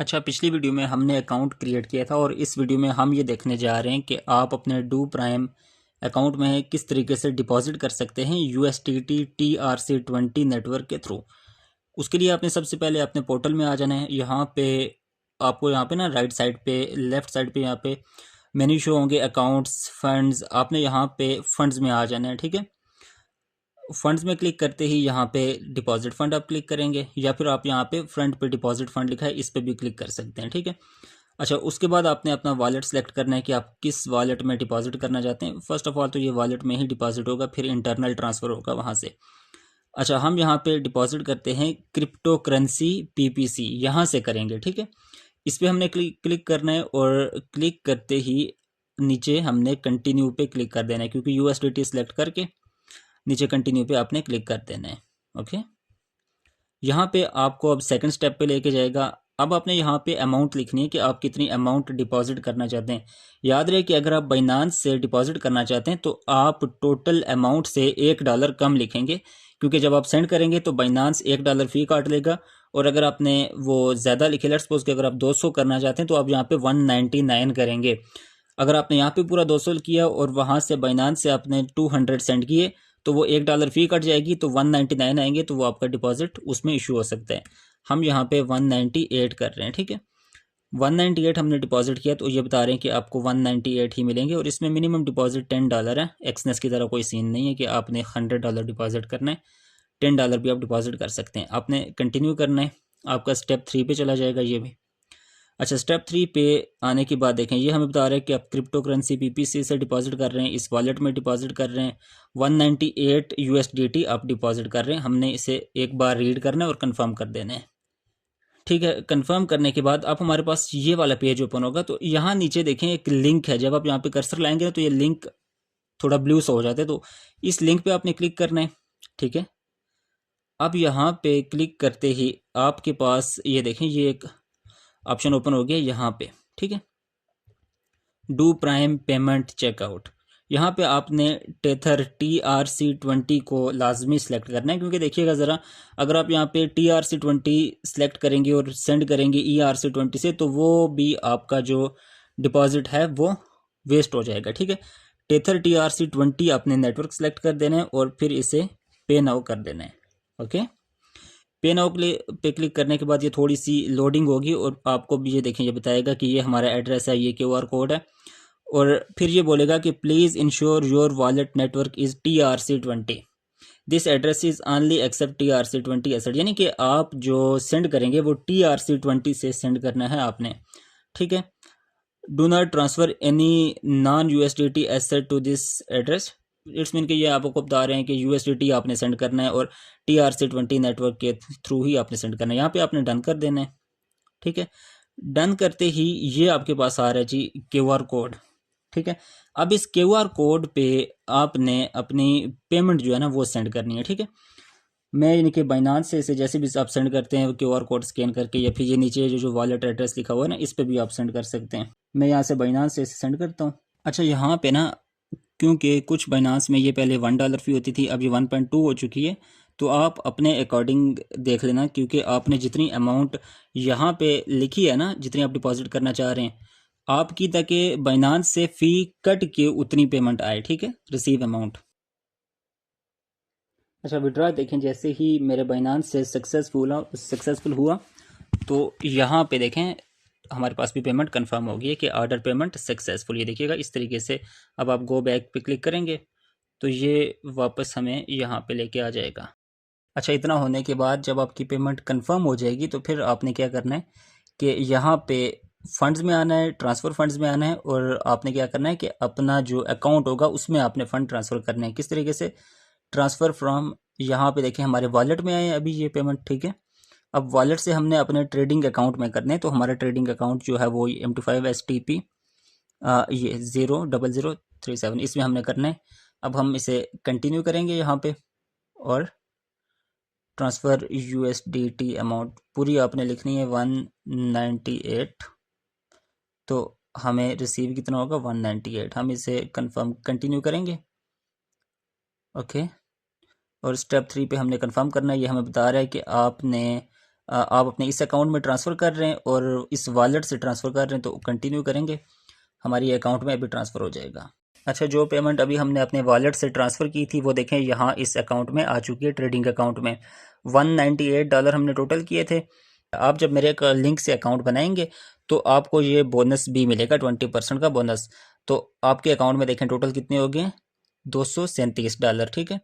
अच्छा, पिछली वीडियो में हमने अकाउंट क्रिएट किया था और इस वीडियो में हम ये देखने जा रहे हैं कि आप अपने डू प्राइम अकाउंट में किस तरीके से डिपॉजिट कर सकते हैं USDT TRC20 नेटवर्क के थ्रू। उसके लिए आपने सबसे पहले अपने पोर्टल में आ जाना है। यहाँ पे आपको यहाँ पे ना राइट साइड पे, लेफ्ट साइड पे यहाँ पे मेन्यू शो होंगे, अकाउंट्स, फंड्स। आपने यहाँ पे फंड्स में आ जाना है, ठीक है। फंड्स में क्लिक करते ही यहाँ पे डिपॉजिट फंड आप क्लिक करेंगे, या फिर आप यहाँ पे फ्रंट पे डिपॉजिट फंड लिखा है इस पे भी क्लिक कर सकते हैं, ठीक है। अच्छा, उसके बाद आपने अपना वॉलेट सेलेक्ट करना है कि आप किस वॉलेट में डिपॉजिट करना चाहते हैं। फर्स्ट ऑफ ऑल तो ये वॉलेट में ही डिपॉजिट होगा, फिर इंटरनल ट्रांसफ़र होगा वहाँ से। अच्छा, हम यहाँ पे डिपॉजिट करते हैं क्रिप्टो करेंसी PPC, यहाँ से करेंगे, ठीक है। इस पर हमने क्लिक करना है और क्लिक करते ही नीचे हमने कंटिन्यू पे क्लिक कर देना है, क्योंकि USDT सेलेक्ट करके नीचे कंटिन्यू पे आपने क्लिक कर देना है। ओके, यहाँ पे आपको अब सेकंड स्टेप पे लेके जाएगा। अब आपने यहाँ पे अमाउंट लिखनी है कि आप कितनी अमाउंट डिपॉजिट करना चाहते हैं। याद रहे कि अगर आप बाइनांस से डिपॉजिट करना चाहते हैं तो आप टोटल अमाउंट से $1 कम लिखेंगे, क्योंकि जब आप सेंड करेंगे तो बाइनांस $1 फ़ी काट लेगा। और अगर आपने वो ज़्यादा लिखे, लेट्स सपोज कि अगर आप 200 करना चाहते हैं तो आप यहाँ पे 199 करेंगे। अगर आपने यहाँ पे पूरा 200 किया और वहाँ से बाइनांस से आपने 200 सेंड किए तो वो $1 फ़ी कट जाएगी, तो 199 आएंगे, तो वो आपका डिपॉजिट उसमें इशू हो सकता है। हम यहाँ पे 198 कर रहे हैं, ठीक है। 198 हमने डिपॉजिट किया तो ये बता रहे हैं कि आपको 198 ही मिलेंगे, और इसमें मिनिमम डिपॉजिट $10 है। एक्सनेस की तरह कोई सीन नहीं है कि आपने $100 डिपॉजिट करना है। $10 भी आप डिपॉजिट कर सकते हैं। आपने कंटिन्यू करना है, आपका स्टेप 3 पे चला जाएगा ये भी। अच्छा, स्टेप 3 पे आने के बाद देखें, ये हमें बता रहा है कि आप क्रिप्टो करेंसी PPC से डिपॉजिट कर रहे हैं, इस वॉलेट में डिपॉजिट कर रहे हैं। 198 USDT आप डिपॉजिट कर रहे हैं। हमने इसे एक बार रीड करना है और कंफर्म कर देना है, ठीक है। कंफर्म करने के बाद अब हमारे पास ये वाला पेज ओपन होगा। तो यहाँ नीचे देखें एक लिंक है, जब आप यहाँ पे कर्सर लाएंगे ना तो ये लिंक थोड़ा ब्लू सा हो जाता है, तो इस लिंक पे आपने क्लिक करना है, ठीक है। अब यहाँ पे क्लिक करते ही आपके पास ये देखें, ये एक ऑप्शन ओपन हो गया यहाँ पे, ठीक है। डू प्राइम पेमेंट चेकआउट, यहाँ पे आपने टेथर TRC20 को लाजमी सेलेक्ट करना है, क्योंकि देखिएगा ज़रा, अगर आप यहाँ पे TRC20 सेलेक्ट करेंगे और सेंड करेंगे ERC20 से तो वो भी आपका जो डिपॉजिट है वो वेस्ट हो जाएगा, ठीक है। टेथर TRC20 आपने नेटवर्क सेलेक्ट कर देना है और फिर इसे पे नाउ कर देना है। ओके, पे नाउ पे क्लिक करने के बाद ये थोड़ी सी लोडिंग होगी और आपको भी ये देखें, ये बताएगा कि ये हमारा एड्रेस है, ये QR कोड है, और फिर ये बोलेगा कि please ensure your wallet network is TRC20, this address is only accept TRC20 asset, यानी कि आप जो सेंड करेंगे वो TRC20 से सेंड करना है आपने, ठीक है। Do not transfer any non USDT asset to this address, it's mean कि ये आपको बता रहे हैं कि USDT आपने सेंड करना है और TRC20 नेटवर्क के थ्रू ही आपने सेंड करना है। यहाँ पे आपने डन कर देना है, ठीक है। डन करते ही ये आपके पास आ रहा है जी QR कोड, ठीक है। अब इस QR कोड पे आपने अपनी पेमेंट जो है ना वो सेंड करनी है, ठीक है। मैं यानी कि बाइनांस से इसे जैसे भी आप सेंड करते हैं QR कोड स्कैन करके, या फिर ये नीचे जो वॉलेट एड्रेस लिखा हुआ है ना इस पे भी आप सेंड कर सकते हैं। मैं यहाँ से बाइनांस से इसे सेंड करता हूँ। अच्छा, यहाँ पे ना क्योंकि कुछ बाइनांस में ये पहले $1 फ़ी होती थी, अब ये 1.2 हो चुकी है, तो आप अपने अकॉर्डिंग देख लेना, क्योंकि आपने जितनी अमाउंट यहाँ पे लिखी है ना, जितनी आप डिपॉजिट करना चाह रहे हैं आपकी, ताकि बाइनांस से फ़ी कट के उतनी पेमेंट आए, ठीक है, रिसीव अमाउंट। अच्छा, विड्रॉ देखें, जैसे ही मेरे बाइनांस से सक्सेसफुल हुआ तो यहाँ पे देखें हमारे पास भी पेमेंट कंफर्म हो गई है कि ऑर्डर पेमेंट सक्सेसफुल। ये देखिएगा इस तरीके से। अब आप गो बैक पे क्लिक करेंगे तो ये वापस हमें यहाँ पे लेके आ जाएगा। अच्छा, इतना होने के बाद जब आपकी पेमेंट कंफर्म हो जाएगी तो फिर आपने क्या करना है कि यहाँ पे फंड्स में आना है, ट्रांसफ़र फंड्स में आना है, और आपने क्या करना है कि अपना जो अकाउंट होगा उसमें आपने फ़ंड ट्रांसफ़र करने हैं। किस तरीके से? ट्रांसफ़र फ्रॉम, यहाँ पे देखें हमारे वॉलेट में आए अभी ये पेमेंट, ठीक है। अब वॉलेट से हमने अपने ट्रेडिंग अकाउंट में करने हैं, तो हमारा ट्रेडिंग अकाउंट जो है वो MT5 STP ये 00037 इसमें हमने करना है। अब हम इसे कंटिन्यू करेंगे यहाँ पे, और ट्रांसफ़र USDT अमाउंट पूरी आपने लिखनी है 198, तो हमें रिसीव कितना होगा 198। हम इसे कंफर्म कंटिन्यू करेंगे, ओके। और स्टेप 3 पे हमने कंफर्म करना है। ये हमें बता रहा है कि आपने आप अपने इस अकाउंट में ट्रांसफ़र कर रहे हैं और इस वॉलेट से ट्रांसफ़र कर रहे हैं तो कंटिन्यू करेंगे, हमारी अकाउंट में अभी ट्रांसफ़र हो जाएगा। अच्छा, जो पेमेंट अभी हमने अपने वॉलेट से ट्रांसफ़र की थी वो देखें यहाँ इस अकाउंट में आ चुकी है, ट्रेडिंग अकाउंट में $198 हमने टोटल किए थे। आप जब मेरे एक लिंक से अकाउंट बनाएंगे तो आपको ये बोनस भी मिलेगा, 20% का बोनस। तो आपके अकाउंट में देखें टोटल कितने हो गए, $237, ठीक है।